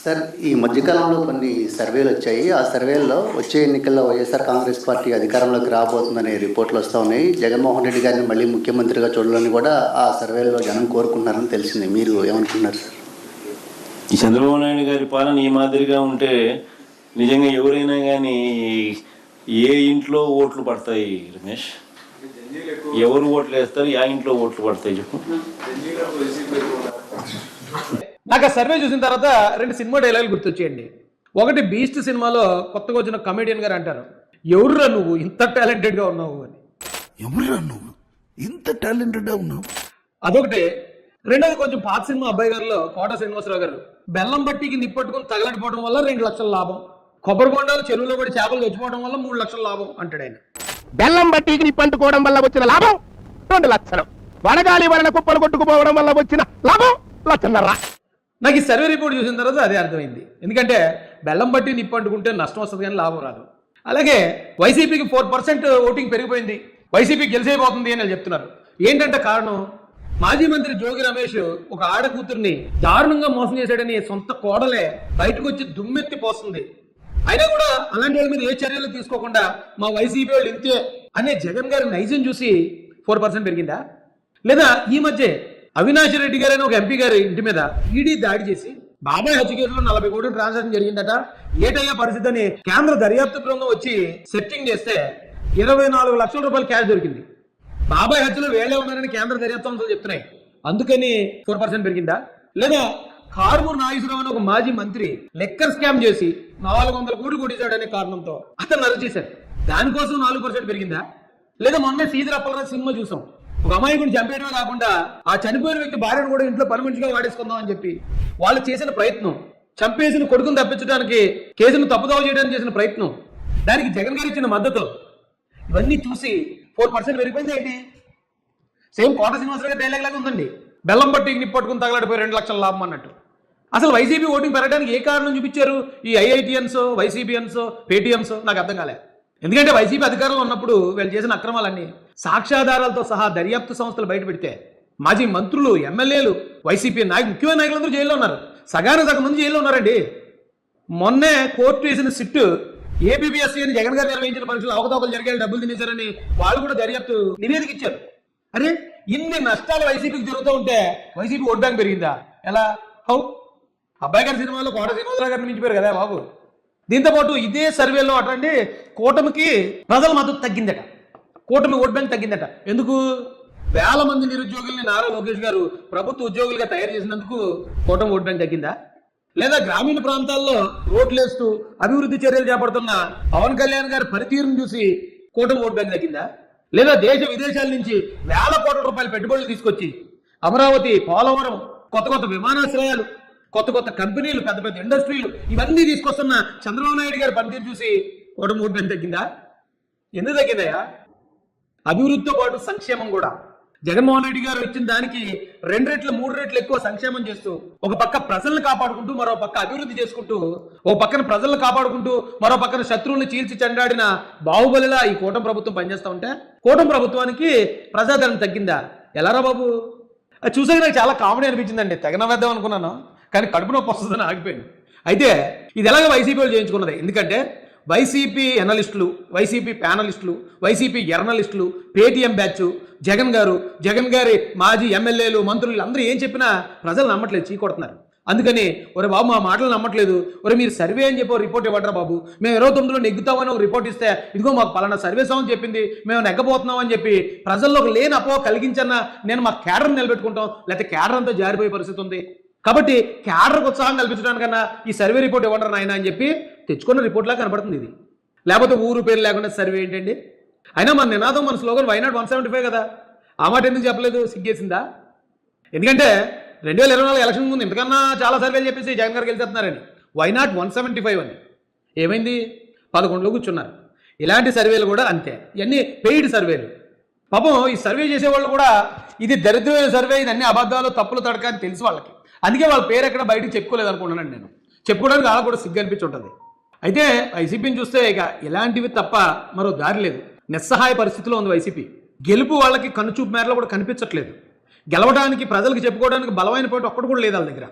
Sir, ఈ మధ్యకాలంలో కొన్ని సర్వేలు వచ్చాయి. ఆ సర్వేల్లో వచ్చే ఎన్నికల్లో వైఎస్ఆర్ కాంగ్రెస్ పార్టీ అధికారంలోకి రాబోతుందనే రిపోర్ట్లు వస్తూ ఉన్నాయి. జగన్మోహన్ రెడ్డి గారిని మళ్ళీ ముఖ్యమంత్రిగా చూడాలని కూడా ఆ సర్వేల్లో జనం కోరుకుంటున్నారని తెలిసింది. మీరు ఏమనుకుంటున్నారు సార్? ఈ చంద్రబాబు నాయుడు గారి పాలన ఈ మాదిరిగా ఉంటే నిజంగా ఎవరైనా కానీ ఏ ఇంట్లో ఓట్లు పడతాయి రమేష్? ఎవరు ఓట్లు వేస్తారు? ఆ ఇంట్లో ఓట్లు పడతాయి చెప్పు. నాకు ఆ సర్వే చూసిన తర్వాత 2 సినిమా డైలాగులు గుర్తొచ్చేయండి. ఒకటి బీస్ట్ సినిమాలో కొత్తగా వచ్చిన కమెడియన్ గారు అంటారు, ఎవరురా నువ్వు ఇంత టాలెంటెడ్గా ఉన్నావు అని. ఎవరురా నువ్వు ఇంత టాలెంటెడ్గా ఉన్నావు? అదొకటి. రెండోది కొంచెం పాత సినిమా అబ్బాయి గారిలో కోట శ్రీనివాసరావు గారు బెల్లం బట్టికి నిప్పట్టుకుని తగలడిపోవడం వల్ల 2 లక్షల లాభం, కొబ్బరి బొండాలు చెరువులో పడి చేపలు తెచ్చిపోవడం వల్ల 3 లక్షల లాభం అంటాడు ఆయన. బెల్లం బట్టికి నిప్పంటుకోవడం వల్ల వచ్చిన లాభం 2 లక్షలు, వడగాలి వలన కుప్పలు కొట్టుకుపోవడం వల్ల వచ్చిన లాభం 1,500,000. నాకు ఈ సర్వే రిపోర్ట్ చూసిన తర్వాత అదే అర్థమైంది. ఎందుకంటే బెల్లం బట్టి నిప్పంటుకుంటే నష్టం వస్తుంది కానీ లాభం రాదు. అలాగే వైసీపీకి 4% ఓటింగ్ పెరిగిపోయింది, వైసీపీ గెలిచేయబోతుంది అని చెప్తున్నారు. ఏంటంటే కారణం, మాజీ మంత్రి జోగి రమేష్ ఒక ఆడ కూతుర్ని దారుణంగా మోసం చేశాడని సొంత కోడలే బయటకు వచ్చి దుమ్మెత్తి పోస్తుంది. అయినా కూడా అలాంటి వాళ్ళ మీద ఏ చర్యలు తీసుకోకుండా మా వైసీపీ వాళ్ళు ఇంతే అనే జగన్ గారి నైజం చూసి 4% పెరిగిందా? లేదా ఈ మధ్య అవినాష్ రెడ్డి గారు అని ఒక ఎంపీ గారి ఇంటి మీద ఈడీ దాడి చేసి బాబాయ్ హత్య కేసులో 40 కోట్లు ట్రాన్సాక్షన్ జరిగిందట, ఏటయ్యా పరిస్థితి అని కేంద్ర దర్యాప్తు బృందం వచ్చి సెట్టింగ్ చేస్తే 24 లక్షల రూపాయలు క్యాష్ దొరికింది. బాబాయ్ హత్యలో వేళ్లే ఉన్నారని కేంద్ర దర్యాప్తు సంస్థలు చెప్తున్నాయి, అందుకని 4% పెరిగిందా? లేదా కార్మూర్ నాగేశ్వరరావు అని ఒక మాజీ మంత్రి లెక్కర్ స్కామ్ చేసి 400 కోట్లు కొట్టేశాడనే కారణంతో అతను అరెస్ట్ చేశారు, దానికోసం 4% పెరిగిందా? లేదా మొన్న శ్రీధర్ అప్పలరాజు సినిమా చూసాం, ఒక అమాయకుడిని చంపేయడమే కాకుండా ఆ చనిపోయిన వ్యక్తి భార్యను కూడా ఇంట్లో పని మనిషిగా వాడేసుకుందాం అని చెప్పి వాళ్ళు చేసిన ప్రయత్నం, చంపేసిన కొడుకును తప్పించడానికి కేసును తప్పుదావ చేయడానికి చేసిన ప్రయత్నం, దానికి జగన్ గారు ఇచ్చిన మద్దతు, ఇవన్నీ చూసి 4% పెరిగిపోయింది ఏంటి? సేమ్ కోట శ్రీనివాసరావు డైలాగ్ లాగా ఉందండి, బెల్లం బట్టి నిప్పట్టుకుని తగలడిపోయి 2 లక్షల లాభం అన్నట్టు. అసలు వైసీపీ ఓటింగ్ పెరగడానికి ఏ కారణం చూపించారు ఈ ఐఐటిఎన్స్, వైసీపీఎన్స్, పేటీఎంస్? నాకు అర్థం కాలే. ఎందుకంటే వైసీపీ అధికారంలో ఉన్నప్పుడు వీళ్ళు చేసిన అక్రమాలన్నీ సాక్ష్యాధారాలతో సహా దర్యాప్తు సంస్థలు బయట పెడితే మాజీ మంత్రులు, ఎమ్మెల్యేలు, వైసీపీ ముఖ్యమైన నాయకులందరూ జైల్లో ఉన్నారు, సగం మంది జైల్లో ఉన్నారండి. మొన్నే కోర్టు వేసిన సిట్టు ఏపీఎస్సీ అని జగన్ గారు నిర్వహించిన పరీక్షలు అవకతవకలు జరిగాయి, డబ్బులు తినేశారని వాళ్ళు కూడా దర్యాప్తు నివేదిక ఇచ్చారు. అరే, ఇన్ని నష్టాలు వైసీపీకి జరుగుతూ ఉంటే వైసీపీ ఓట్ బ్యాంక్ పెరిగిందా? ఎలా? హౌ? అబ్బాయి గారి సినిమాలో కోట శ్రీనివాసరావు గారిని మించిపోయారు కదా బాబు. దీంతో పాటు ఇదే సర్వేలో అటండి కూటమికి ప్రజల మద్దతు తగ్గిందట, కూటమి ఓట్ బ్యాంక్ తగ్గిందట. ఎందుకు? వేల మంది నిరుద్యోగుల్ని నారా లోకేష్ గారు ప్రభుత్వ ఉద్యోగులుగా తయారు చేసినందుకు కూటమి ఓట్ బ్యాంక్ తగ్గిందా? లేదా గ్రామీణ ప్రాంతాల్లో రోడ్లేస్తూ అభివృద్ధి చర్యలు చేపడుతున్న పవన్ కళ్యాణ్ గారి పనితీరును చూసి కూటమి ఓట్ బ్యాంక్ తగ్గిందా? లేదా దేశ విదేశాల నుంచి వేల కోట్ల రూపాయల పెట్టుబడులు తీసుకొచ్చి అమరావతి, పోలవరం, కొత్త విమానాశ్రయాలు, కొత్త కంపెనీలు, పెద్ద ఇండస్ట్రీలు ఇవన్నీ తీసుకొస్తున్న చంద్రబాబు నాయుడు గారి పనితీరు చూసి కూటమి ఓట్ బ్యాంక్ తగ్గిందా? ఎందుకు తగ్గిందయ్యా? అభివృద్ధితో పాటు సంక్షేమం కూడా జగన్మోహన్ రెడ్డి గారు ఇచ్చిన దానికి 2 రెట్లు 3 రెట్లు ఎక్కువ సంక్షేమం చేస్తూ ఒక పక్క ప్రజలను కాపాడుకుంటూ మరో పక్క అభివృద్ధి చేసుకుంటూ, ఒక పక్కన ప్రజలను కాపాడుకుంటూ మరో పక్కన శత్రువులను చీల్చి చెండాడిన బాహుబలిలా ఈ కూటమి ప్రభుత్వం పనిచేస్తూ ఉంటే కూటమి ప్రభుత్వానికి ప్రజాదరణ తగ్గిందా? ఎలారా బాబు? అది చూసాక నాకు చాలా కామెడీ అనిపించిందండి. తెగన వేద్దాం అనుకున్నాను, కానీ కడుపు నొప్పి వస్తుందని ఆగిపోయాను. అయితే ఇది ఎలాగ వైసీపీ వాళ్ళు చేయించుకున్నది. ఎందుకంటే వైసీపీ ఎనలిస్టులు, వైసీపీ ప్యానలిస్టులు, వైసీపీ ఎర్నలిస్టులు, పేటీఎం బ్యాచ్, జగన్ గారి మాజీ ఎమ్మెల్యేలు, మంత్రులు అందరూ ఏం చెప్పినా ప్రజలు నమ్మట్లేదు, చీకొడుతున్నారు. అందుకని ఒరే బాబు మా మాటలు నమ్మట్లేదు, ఒరే మీరు సర్వే అని చెప్పి రిపోర్ట్ ఇవ్వడరా బాబు, మేము 29లో నెగ్గుతామని ఒక రిపోర్ట్ ఇస్తే ఇదిగో మాకు పలానా సర్వే సంస్థ చెప్పింది మేము నెగ్గబోతున్నాం అని చెప్పి ప్రజల్లోకి లేని అపోహ కలిగించన్నా నేను మా క్యాడర్ని నిలబెట్టుకుంటాం, లేకపోతే క్యాడర్ అంతా జారిపోయే పరిస్థితి ఉంది. కాబట్టి క్యాడర్కి ఉత్సాహం కల్పించడానికన్నా ఈ సర్వే రిపోర్ట్ ఇవ్వండి నాయన అని చెప్పి తెచ్చుకున్న రిపోర్ట్లా కనపడుతుంది ఇది. లేకపోతే ఊరు పేరు లేకుండా సర్వే ఏంటండి? అయినా మన నినాదం, మన స్లోగన్ వైనాట్ 175 కదా. ఆ మాట ఎందుకు చెప్పలేదు? సిగ్గేసిందా? ఎందుకంటే 2024 ఎలక్షన్ ముందు ఇంతకన్నా చాలా సర్వేలు చెప్పేసి జగన్ గారు గెలిచేస్తున్నారని వైనాట్ 175 అని. ఏమైంది? 11లో కూర్చున్నారు. ఇలాంటి సర్వేలు కూడా అంతే, ఇవన్నీ పెయిడ్ సర్వేలు. పాపం ఈ సర్వే చేసేవాళ్ళు కూడా ఇది దరిద్రమైన సర్వే, ఇది అన్ని అబద్ధాలు, తప్పులు తడక అని తెలుసు వాళ్ళకి. అందుకే వాళ్ళ పేరు ఎక్కడ బయటకు చెప్పుకోలేదు అనుకుంటున్నాను నేను. చెప్పుకోవడానికి వాళ్ళకు కూడా సిగ్గు అనిపించి ఉంటుంది. అయితే వైసీపీని చూస్తే ఇక ఇలాంటివి తప్ప మరో దారి లేదు. నిస్సహాయ పరిస్థితిలో ఉంది వైసీపీ. గెలుపు వాళ్ళకి కనుచూపు మేరలో కూడా కనిపించట్లేదు. గెలవడానికి, ప్రజలకు చెప్పుకోవడానికి బలమైన పోటీ ఒక్కటి కూడా లేదు వాళ్ళ దగ్గర.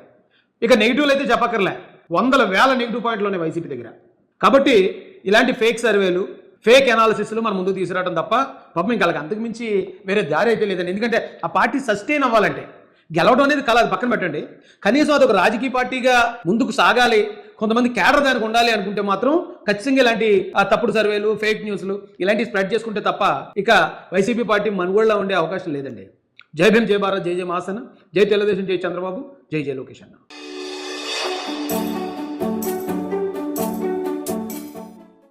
ఇక నెగిటివ్లు అయితే చెప్పక్కర్లే. వందల వేల నెగిటివ్ పాయింట్లు ఉన్నాయి వైసీపీ దగ్గర. కాబట్టి ఇలాంటి ఫేక్ సర్వేలు, ఫేక్ అనాలిసిస్లు మనం ముందుకు తీసుకురావడం తప్ప పాపం ఇంకా వాళ్ళకి అంతకు మించి వేరే దారి అయితే లేదండి. ఎందుకంటే ఆ పార్టీ సస్టైన్ అవ్వాలంటే గెలవడం అనేది కళ, అది పక్కన పెట్టండి, కనీసం అది ఒక రాజకీయ పార్టీగా ముందుకు సాగాలి, కొంతమంది కేడర్ దానికి ఉండాలి అనుకుంటే మాత్రం ఖచ్చితంగా ఇలాంటి తప్పుడు సర్వేలు, ఫేక్ న్యూస్లు ఇలాంటివి స్ప్రెడ్ చేసుకుంటే తప్ప ఇక వైసీపీ పార్టీ మనుగోళ్ళలో ఉండే అవకాశం లేదండి. జై భీమ్, జై భారత్, జై జై మహాసన, జై తెలుగుదేశం, జై చంద్రబాబు, జై జై లోకేష్ అన్న.